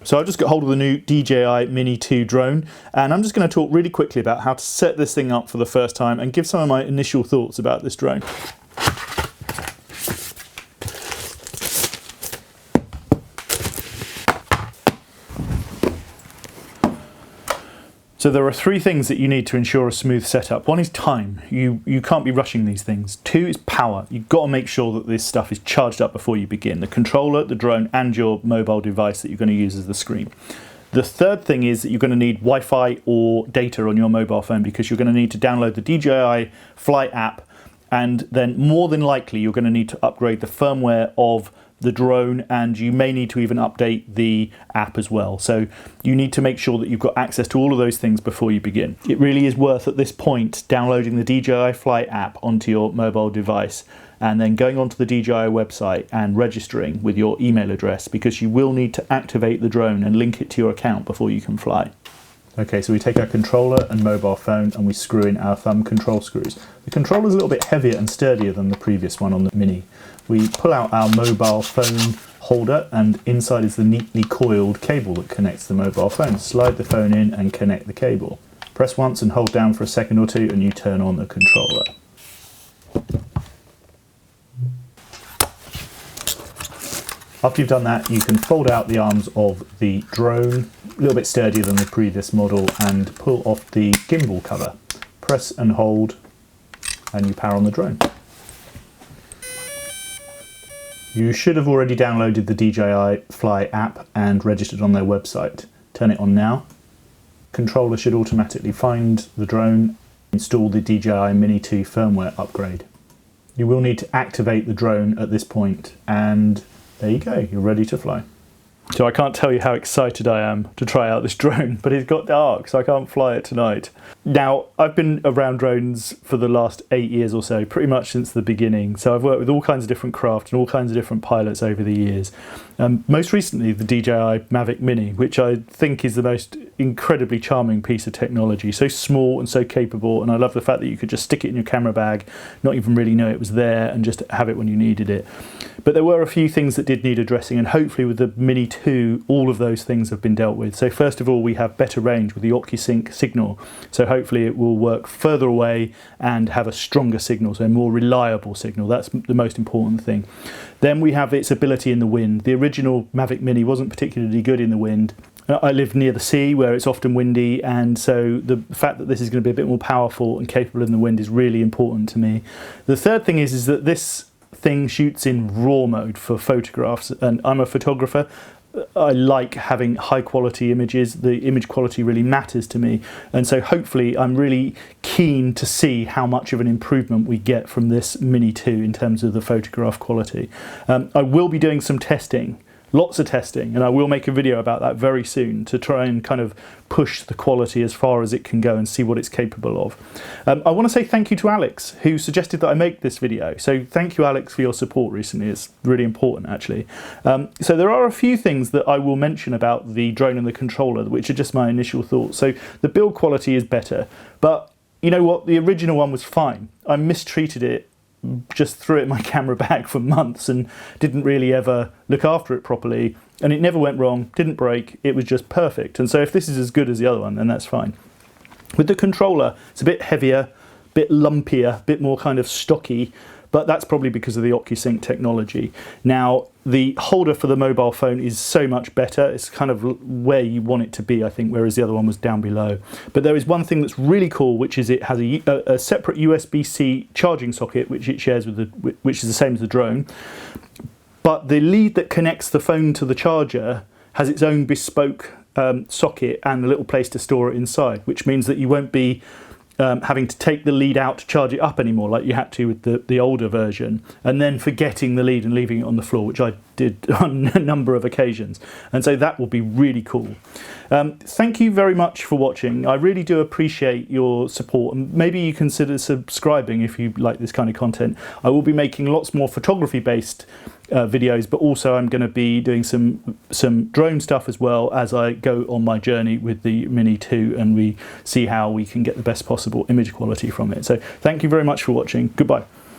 So I've just got hold of the new DJI Mini 2 drone, and I'm just going to talk really quickly about how to set this thing up for the first time and give some of my initial thoughts about this drone. So there are three things that you need to ensure a smooth setup. One is time. You can't be rushing these things. Two is power. You've got to make sure that this stuff is charged up before you begin. The controller, the drone, and your mobile device that you're going to use as the screen. The third thing is that you're going to need Wi-Fi or data on your mobile phone, because you're going to need to download the DJI Fly app, and then more than likely you're going to need to upgrade the firmware of the drone, and you may need to even update the app as well. So you need to make sure that you've got access to all of those things before you begin. It really is worth at this point downloading the DJI Fly app onto your mobile device and then going onto the DJI website and registering with your email address, because you will need to activate the drone and link it to your account before you can fly. Okay, so we take our controller and mobile phone and we screw in our thumb control screws. The controller's a little bit heavier and sturdier than the previous one on the Mini. We pull out our mobile phone holder, and inside is the neatly coiled cable that connects the mobile phone. Slide the phone in and connect the cable. Press once and hold down for a second or two and you turn on the controller. After you've done that, you can fold out the arms of the drone, a little bit sturdier than the previous model, and pull off the gimbal cover. Press and hold and you power on the drone. You should have already downloaded the DJI Fly app and registered on their website. Turn it on now. Controller should automatically find the drone, install the DJI Mini 2 firmware upgrade. You will need to activate the drone at this point, and there you go, you're ready to fly. So I can't tell you how excited I am to try out this drone, but it's got dark, so I can't fly it tonight. Now, I've been around drones for the last 8 years or so, pretty much since the beginning. So I've worked with all kinds of different craft and all kinds of different pilots over the years. Most recently, the DJI Mavic Mini, which I think is the most incredibly charming piece of technology. So small and so capable, and I love the fact that you could just stick it in your camera bag, not even really know it was there, and just have it when you needed it. But there were a few things that did need addressing, and hopefully with the Mini 2, all of those things have been dealt with. So first of all, we have better range with the OcuSync signal. So hopefully it will work further away and have a stronger signal, so a more reliable signal. That's the most important thing. Then we have its ability in the wind. The original Mavic Mini wasn't particularly good in the wind. I live near the sea where it's often windy, and so the fact that this is going to be a bit more powerful and capable in the wind is really important to me. The third thing is that this thing shoots in RAW mode for photographs, and I'm a photographer. I like having high quality images. The image quality really matters to me, and so hopefully I'm really keen to see how much of an improvement we get from this Mini 2 in terms of the photograph quality. I will be doing some testing, lots of testing, and I will make a video about that very soon to try and kind of push the quality as far as it can go and see what it's capable of. I want to say thank you to Alex, who suggested that I make this video. So thank you, Alex, for your support recently. It's really important, actually. So there are a few things that I will mention about the drone and the controller, which are just my initial thoughts. So the build quality is better, but you know what? The original one was fine. I mistreated it, just threw it in my camera bag for months and didn't really ever look after it properly, and it never went wrong, didn't break, it was just perfect. And so if this is as good as the other one, then that's fine. With the controller, it's a bit heavier, a bit lumpier, a bit more kind of stocky, but that's probably because of the OcuSync technology. Now, the holder for the mobile phone is so much better. It's kind of where you want it to be, I think, whereas the other one was down below. But there is one thing that's really cool, which is it has a separate USB-C charging socket, which it shares with which is the same as the drone. But the lead that connects the phone to the charger has its own bespoke socket and a little place to store it inside, which means that you won't be having to take the lead out to charge it up anymore like you had to with the older version, and then forgetting the lead and leaving it on the floor, which I did on a number of occasions. And so that will be really cool. Thank you very much for watching. I really do appreciate your support, and maybe you consider subscribing if you like this kind of content. I will be making lots more photography based videos, but also I'm going to be doing some drone stuff as well as I go on my journey with the Mini 2 and we see how we can get the best possible image quality from it. So thank you very much for watching. Goodbye.